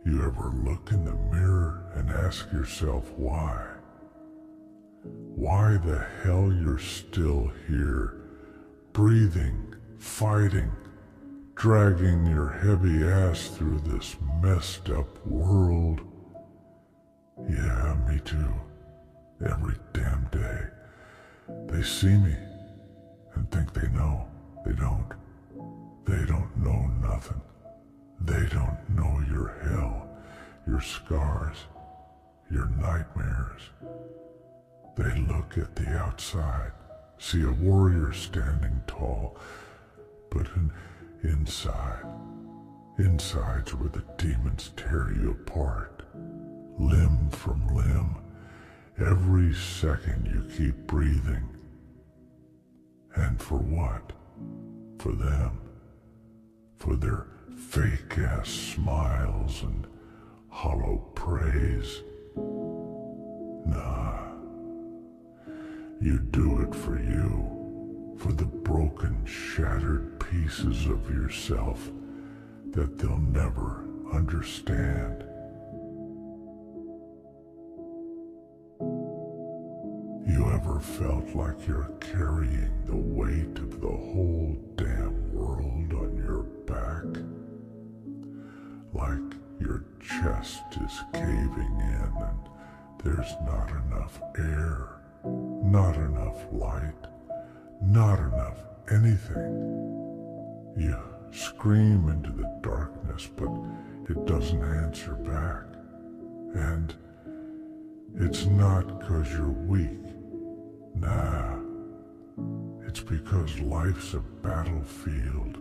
You ever look in the mirror and ask yourself why? Why the hell you're still here, breathing, fighting, dragging your heavy ass through this messed up world? Yeah, me too. Every damn day. They see me and think they know. They don't. They don't know nothing. They don't know your hell, your scars, your nightmares. They look at the outside, see a warrior standing tall, but inside's where the demons tear you apart, limb from limb. Every second you keep breathing. And for what? For them. For their fake-ass smiles and hollow praise. Nah. You do it for you, for the broken, shattered pieces of yourself that they'll never understand. You ever felt like you're carrying the weight of the whole damn world on your back? Like your chest is caving in and there's not enough air, not enough light, not enough anything. You scream into the darkness, but it doesn't answer back. And it's not 'cause you're weak. Nah, it's because life's a battlefield,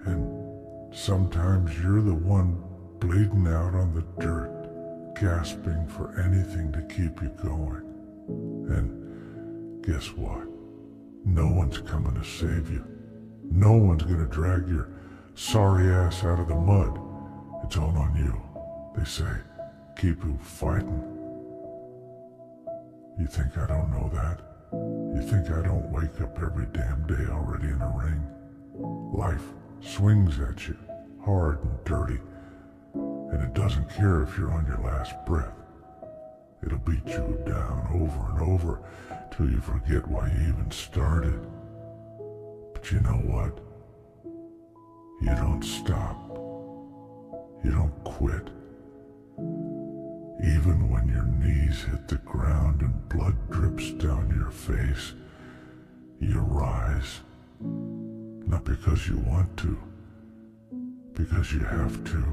and sometimes you're the one bleeding out on the dirt, gasping for anything to keep you going. And guess what? No one's coming to save you. No one's gonna drag your sorry ass out of the mud. It's all on you. They say, keep you fighting. You think I don't know that? You think I don't wake up every damn day already in a ring? Life swings at you, hard and dirty, and it doesn't care if you're on your last breath. It'll beat you down over and over till you forget why you even started. But you know what? You don't stop. You don't quit. Even when your knees hit the ground and blood drips down your face, you rise. Not because you want to, because you have to.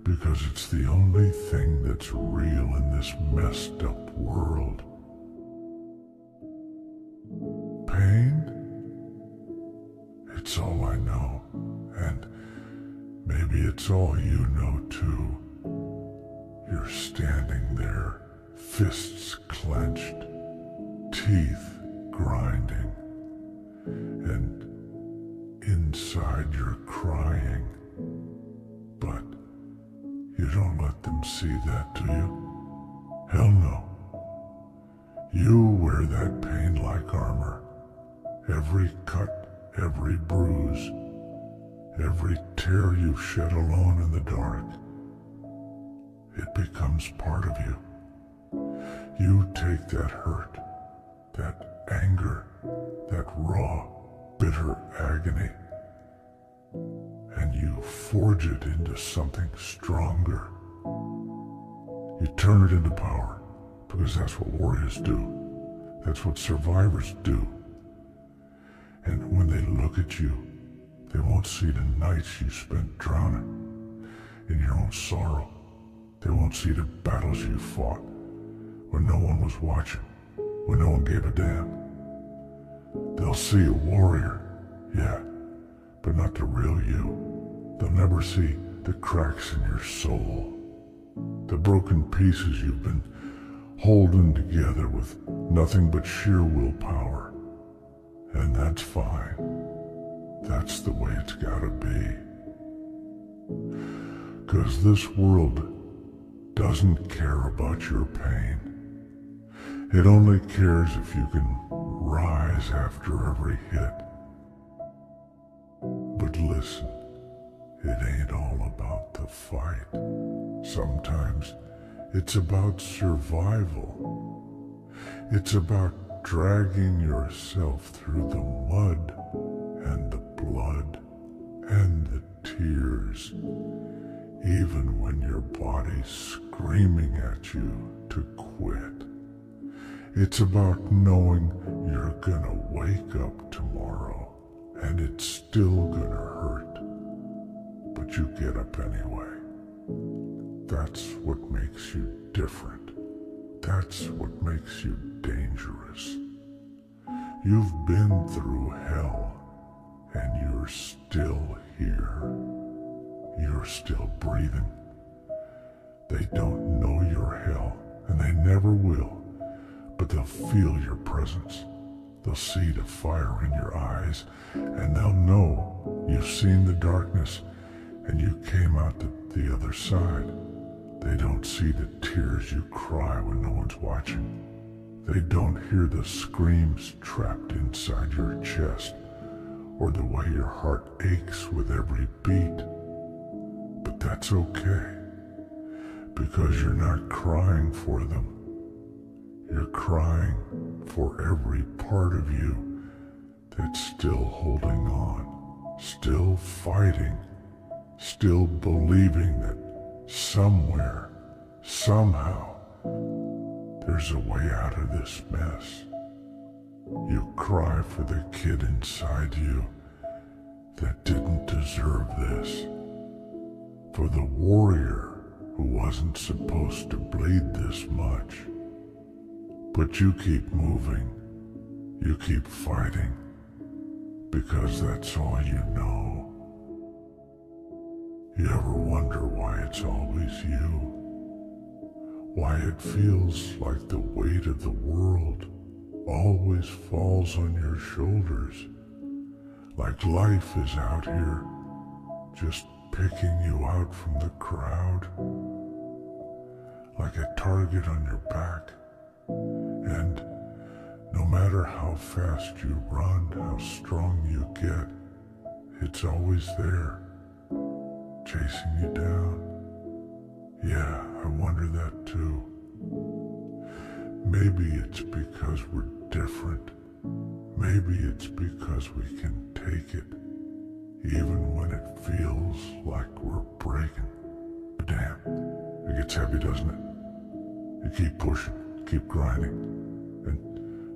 Because it's the only thing that's real in this messed up world. Pain? It's all I know, and maybe it's all you know too. You're standing there, fists clenched, teeth grinding, and inside you're crying. But you don't let them see that, do you? Hell no. You wear that pain like armor. Every cut, every bruise, every tear you shed alone in the dark, it becomes part of you. You take that hurt, that anger, that raw, bitter agony, and you forge it into something stronger. You turn it into power, because that's what warriors do. That's what survivors do. And when they look at you, they won't see the nights you spent drowning in your own sorrow. They won't see the battles you fought when no one was watching, when no one gave a damn. They'll see a warrior, yeah, but not the real you. They'll never see the cracks in your soul, the broken pieces you've been holding together with nothing but sheer willpower. And that's fine. That's the way it's gotta be. 'Cause this world doesn't care about your pain. It only cares if you can rise after every hit. But listen, it ain't all about the fight. Sometimes it's about survival. It's about dragging yourself through the mud and the blood and the tears, even when your body's screaming at you to quit. It's about knowing you're gonna wake up tomorrow and it's still gonna hurt, but you get up anyway. That's what makes you different. That's what makes you dangerous. You've been through hell and you're still here. You're still breathing. They don't know your hell, and they never will, but they'll feel your presence. They'll see the fire in your eyes, and they'll know you've seen the darkness and you came out the other side. They don't see the tears you cry when no one's watching. They don't hear the screams trapped inside your chest, or the way your heart aches with every beat. But that's okay, because you're not crying for them. You're crying for every part of you that's still holding on, still fighting, still believing that somewhere, somehow, there's a way out of this mess. You cry for the kid inside you that didn't deserve this, for the warrior who wasn't supposed to bleed this much. But you keep moving, you keep fighting, because that's all you know. You ever wonder why it's always you? Why it feels like the weight of the world always falls on your shoulders, like life is out here just picking you out from the crowd, like a target on your back, and no matter how fast you run, how strong you get, it's always there, chasing you down. Yeah, I wonder that too. Maybe it's because we're different. Maybe it's because we can take it, even when it feels like we're breaking. But damn, it gets heavy, doesn't it? You keep pushing, keep grinding, and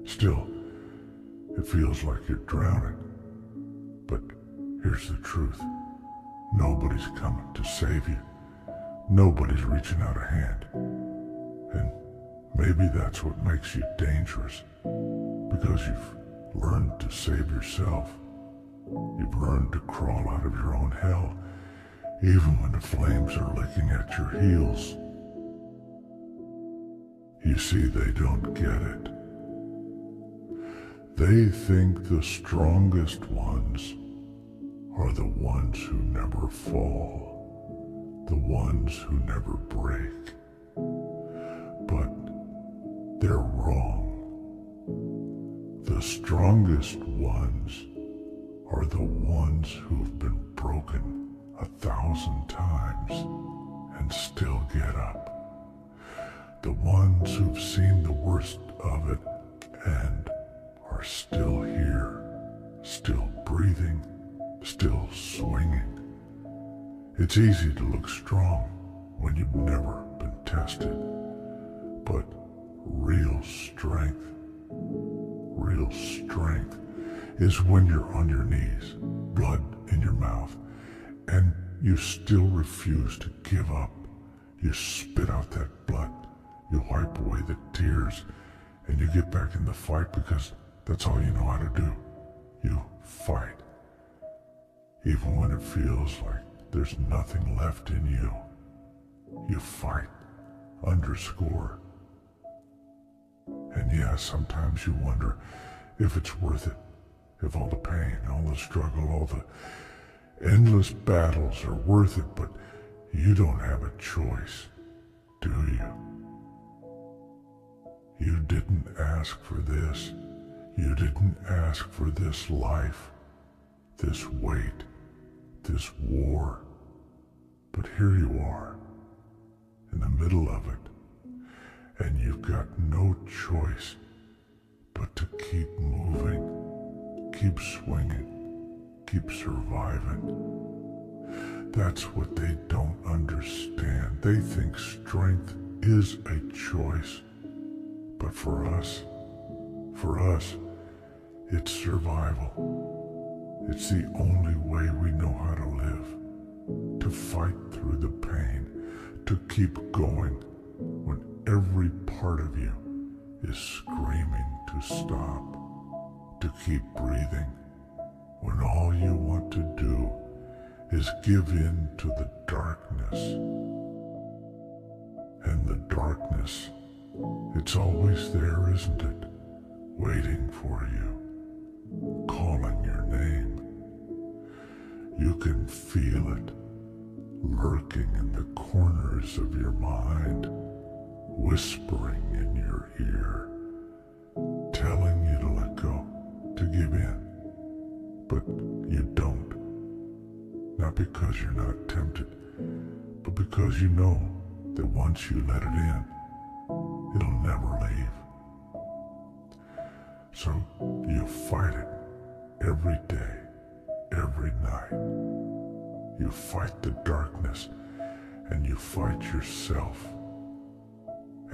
still, it feels like you're drowning. But here's the truth. Nobody's coming to save you. Nobody's reaching out a hand. And maybe that's what makes you dangerous, because you've learned to save yourself. You've learned to crawl out of your own hell, even when the flames are licking at your heels. You see, they don't get it. They think the strongest ones are the ones who never fall, the ones who never break. But they're wrong. The strongest ones are the ones who've been broken 1,000 times and still get up. The ones who've seen the worst of it and are still here, still breathing, still swinging. It's easy to look strong when you've never been tested, but real strength is when you're on your knees, blood in your mouth, and you still refuse to give up. You spit out that blood, you wipe away the tears, and you get back in the fight because that's all you know how to do. You fight. Even when it feels like there's nothing left in you, you fight. Underscore. And yeah, sometimes you wonder if it's worth it, if all the pain, all the struggle, all the endless battles are worth it, but you don't have a choice, do you? You didn't ask for this. You didn't ask for this life, this weight, this war, But here you are, in the middle of it, and you've got no choice but to keep moving, keep swinging, keep surviving. That's what they don't understand. They think strength is a choice. But for us, it's survival. It's the only way we know how to live, to fight through the pain, to keep going when every part of you is screaming to stop, to keep breathing when all you want to do is give in to the darkness. And the darkness, it's always there, isn't it? Waiting for you, calling your name. You can feel it lurking in the corners of your mind, whispering in your ear, telling you to let go, to give in. But you don't. Not because you're not tempted, but because you know that once you let it in, it'll never leave. So you fight it every day, every night. You fight the darkness and you fight yourself.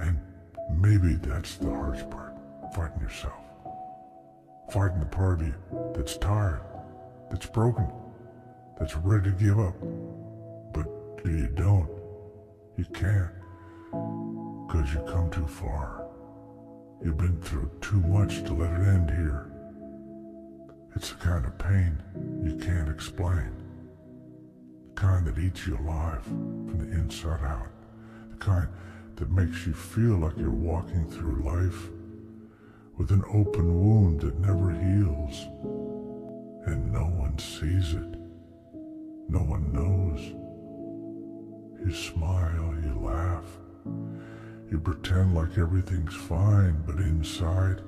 And maybe that's the hardest part, fighting yourself. Fighting the part of you that's tired, that's broken, that's ready to give up. But you don't. You can't. Because you come too far. You've been through too much to let it end here. It's the kind of pain you can't explain. The kind that eats you alive from the inside out. The kind that makes you feel like you're walking through life with an open wound that never heals. And no one sees it. No one knows. You smile, you laugh, you pretend like everything's fine, but inside,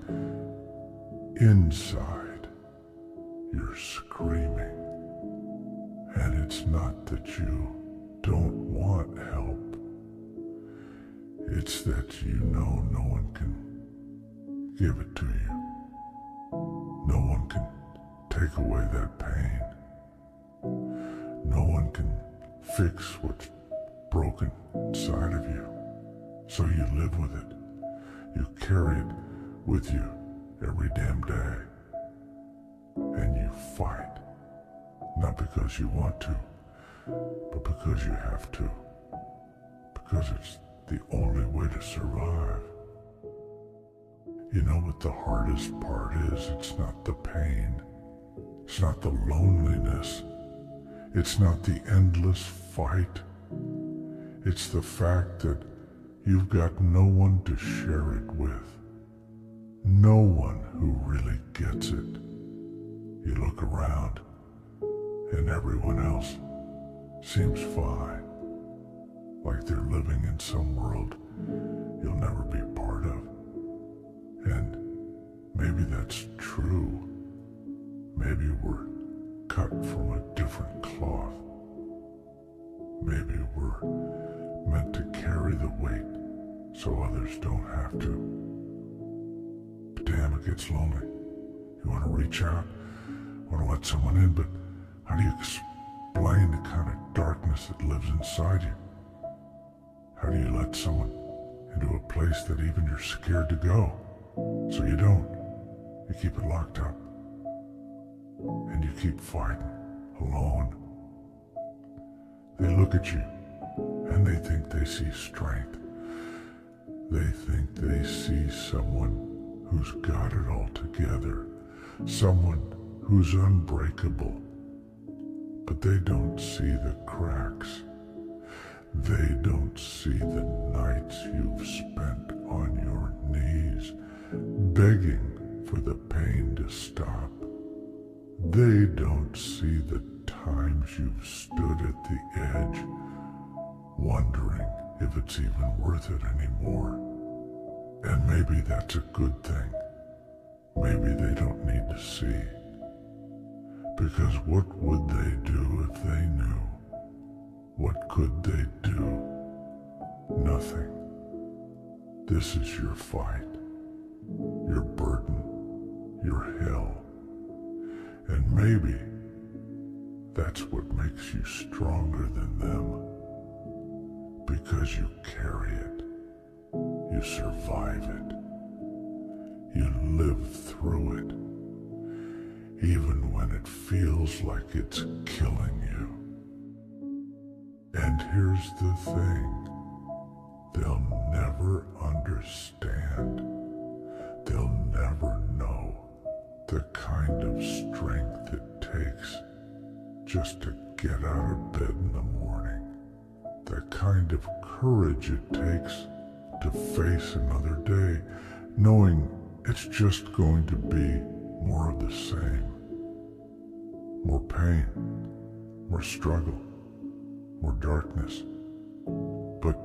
you're screaming. And it's not that you don't want help. It's that you know no one can give it to you. No one can take away that pain. No one can fix what's broken inside of you. So you live with it. You carry it with you every damn day. And you fight. Not because you want to, but because you have to. Because it's the only way to survive. You know what the hardest part is? It's not the pain. It's not the loneliness. It's not the endless fight. It's the fact that you've got no one to share it with. No one who really gets it. You look around and everyone else seems fine. Like they're living in some world you'll never be part of. And maybe that's true. Maybe we're cut from a different cloth. Maybe we're meant to carry the weight so others don't have to. But damn, it gets lonely. You want to reach out, want to let someone in, but how do you explain the kind of darkness that lives inside you? How do you let someone into a place that even you're scared to go? So you don't. You keep it locked up. And you keep fighting, alone. They look at you, and they think they see strength. They think they see someone who's got it all together, someone who's unbreakable. But they don't see the cracks. They don't see the nights you've spent on your knees, begging for the pain to stop. They don't see the times you've stood at the edge, wondering if it's even worth it anymore. And maybe that's a good thing. Maybe they don't need to see. Because what would they do if they knew What could they do? Nothing. This is your fight, your burden, your hell. And maybe that's what makes you stronger than them. Because you carry it. You survive it. You live through it. Even when it feels like it's killing you. And here's the thing. They'll never understand. They'll never know the kind of strength it takes just to get out of bed in the morning. The kind of courage it takes to face another day, knowing it's just going to be more of the same. More pain, more struggle, more darkness. But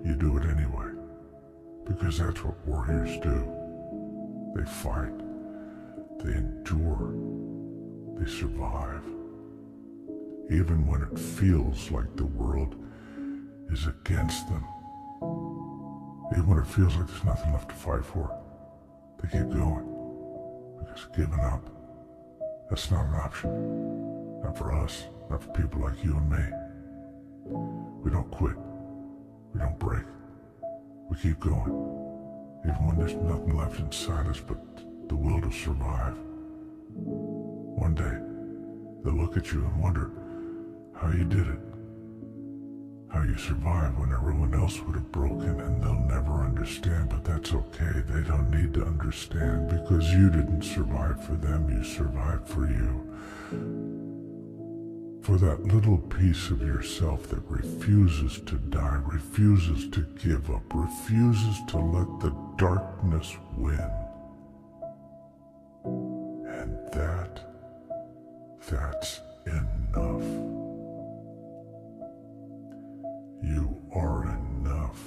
you do it anyway, because that's what warriors do. They fight, they endure, they survive. Even when it feels like the world is against them. Even when it feels like there's nothing left to fight for, they keep going. Because giving up, that's not an option. Not for us, not for people like you and me. We don't quit. We don't break. We keep going. Even when there's nothing left inside us but the will to survive. One day, they'll look at you and wonder how you did it. How you survived when everyone else would have broken, and they'll never understand, but that's okay. They don't need to understand because you didn't survive for them, you survived for you. For that little piece of yourself that refuses to die, refuses to give up, refuses to let the darkness win. And that's enough. You are enough,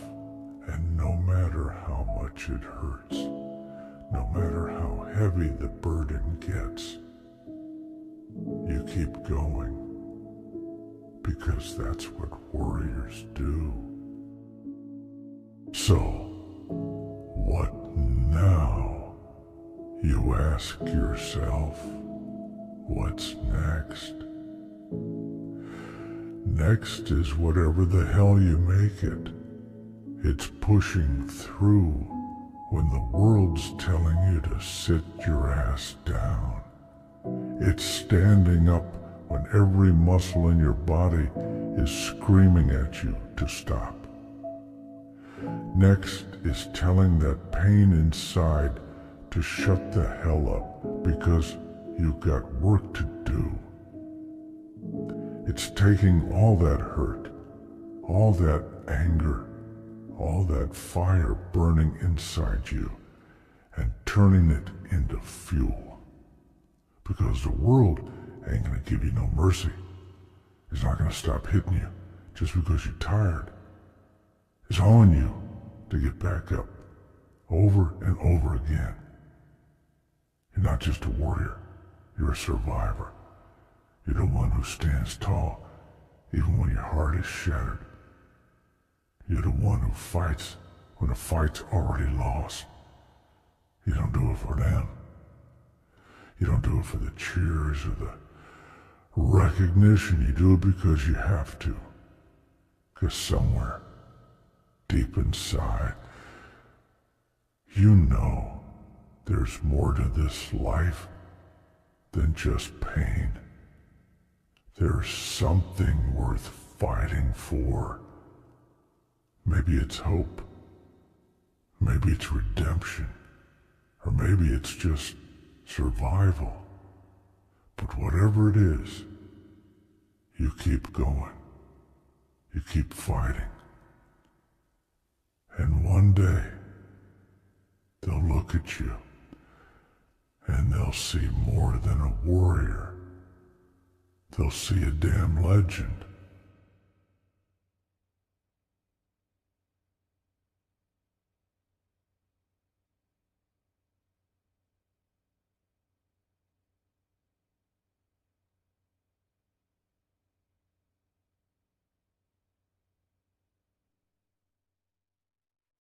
and no matter how much it hurts, no matter how heavy the burden gets, you keep going, because that's what warriors do. So, what now? You ask yourself, what's next? Next is whatever the hell you make it. It's pushing through when the world's telling you to sit your ass down. It's standing up when every muscle in your body is screaming at you to stop. Next is telling that pain inside to shut the hell up because you've got work to do. It's taking all that hurt, all that anger, all that fire burning inside you and turning it into fuel. Because the world ain't gonna give you no mercy. It's not gonna stop hitting you just because you're tired. It's on you to get back up over and over again. You're not just a warrior, you're a survivor. You're the one who stands tall, even when your heart is shattered. You're the one who fights when the fight's already lost. You don't do it for them. You don't do it for the cheers or the recognition. You do it because you have to. Because somewhere, deep inside, you know there's more to this life than just pain. There's something worth fighting for. Maybe it's hope. Maybe it's redemption. Or maybe it's just survival. But whatever it is, you keep going. You keep fighting. And one day, they'll look at you and they'll see more than a warrior. They'll see a damn legend.